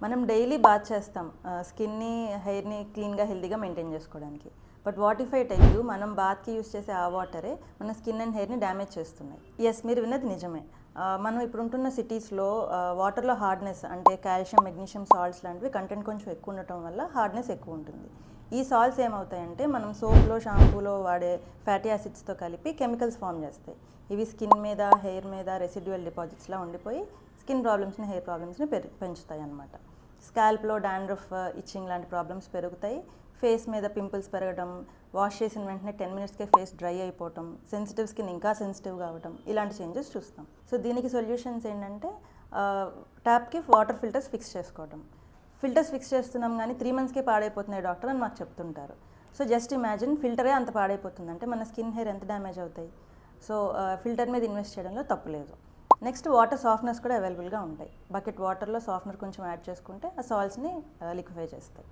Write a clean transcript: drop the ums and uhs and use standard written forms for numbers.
మనం daily bath చేస్తాం స్కిన్ని హెయిర్ని క్లీన్గా హెల్తీగా మెయింటైన్ చేసుకోవడానికి. But what if I tell you, మనం బాత్కి యూస్ చేసే ఆ వాటరే మన స్కిన్ అండ్ హెయిర్ని డ్యామేజ్ చేస్తున్నాయి. ఎస్, మీరు విన్నది నిజమే. మనం ఇప్పుడు ఉంటున్న సిటీస్లో వాటర్లో హార్డ్నెస్ అంటే కాల్షియం, మెగ్నీషియం సాల్ట్స్ లాంటివి కంటెంట్ కొంచెం ఎక్కువ ఉండటం వల్ల హార్డ్నెస్ ఎక్కువ ఉంటుంది. ఈ సాల్ట్స్ ఏమవుతాయంటే మనం సోప్లో, షాంపూలో వాడే ఫ్యాటీ యాసిడ్స్తో కలిపి కెమికల్స్ ఫామ్ చేస్తాయి. ఇవి స్కిన్ మీద, హెయిర్ మీద రెసిడ్యువల్ డిపాజిట్స్లా ఉండిపోయి స్కిన్ ప్రాబ్లమ్స్ని, హెయిర్ ప్రాబ్లమ్స్ని పెంచుతాయి అన్నమాట. స్కాల్ప్లో డాండ్రఫ్, ఇచ్చింగ్ లాంటి ప్రాబ్లమ్స్ పెరుగుతాయి. ఫేస్ మీద పింపుల్స్ పెరగడం, వాష్ చేసిన వెంటనే 10 మినిట్స్కే ఫేస్ డ్రై అయిపోవటం, సెన్సిటివ్ స్కిన్ ఇంకా సెన్సిటివ్గా అవ్వటం, ఇలాంటి చేంజెస్ చూస్తాం. సో దీనికి సొల్యూషన్స్ ఏంటంటే ట్యాప్కి వాటర్ ఫిల్టర్స్ ఫిక్స్ చేసుకోవడం. ఫిల్టర్స్ ఫిక్స్ చేస్తున్నాం కానీ 3 మంత్స్కే పాడైపోతున్నాయి డాక్టర్ అని మాకు చెప్తుంటారు. సో జస్ట్ ఇమాజిన్, ఫిల్టరే అంత పాడైపోతుంది అంటే మన స్కిన్, హెయిర్ ఎంత డ్యామేజ్ అవుతాయి. సో ఫిల్టర్ మీద ఇన్వెస్ట్ చేయడంలో తప్పు లేదు. నెక్స్ట్, వాటర్ సాఫ్ట్నర్స్ కూడా అవైలబుల్గా ఉంటాయి. బకెట్ వాటర్లో సాఫ్ట్నర్ కొంచెం యాడ్ చేసుకుంటే ఆ సాల్ట్స్ని లిక్విఫై చేస్తాయి.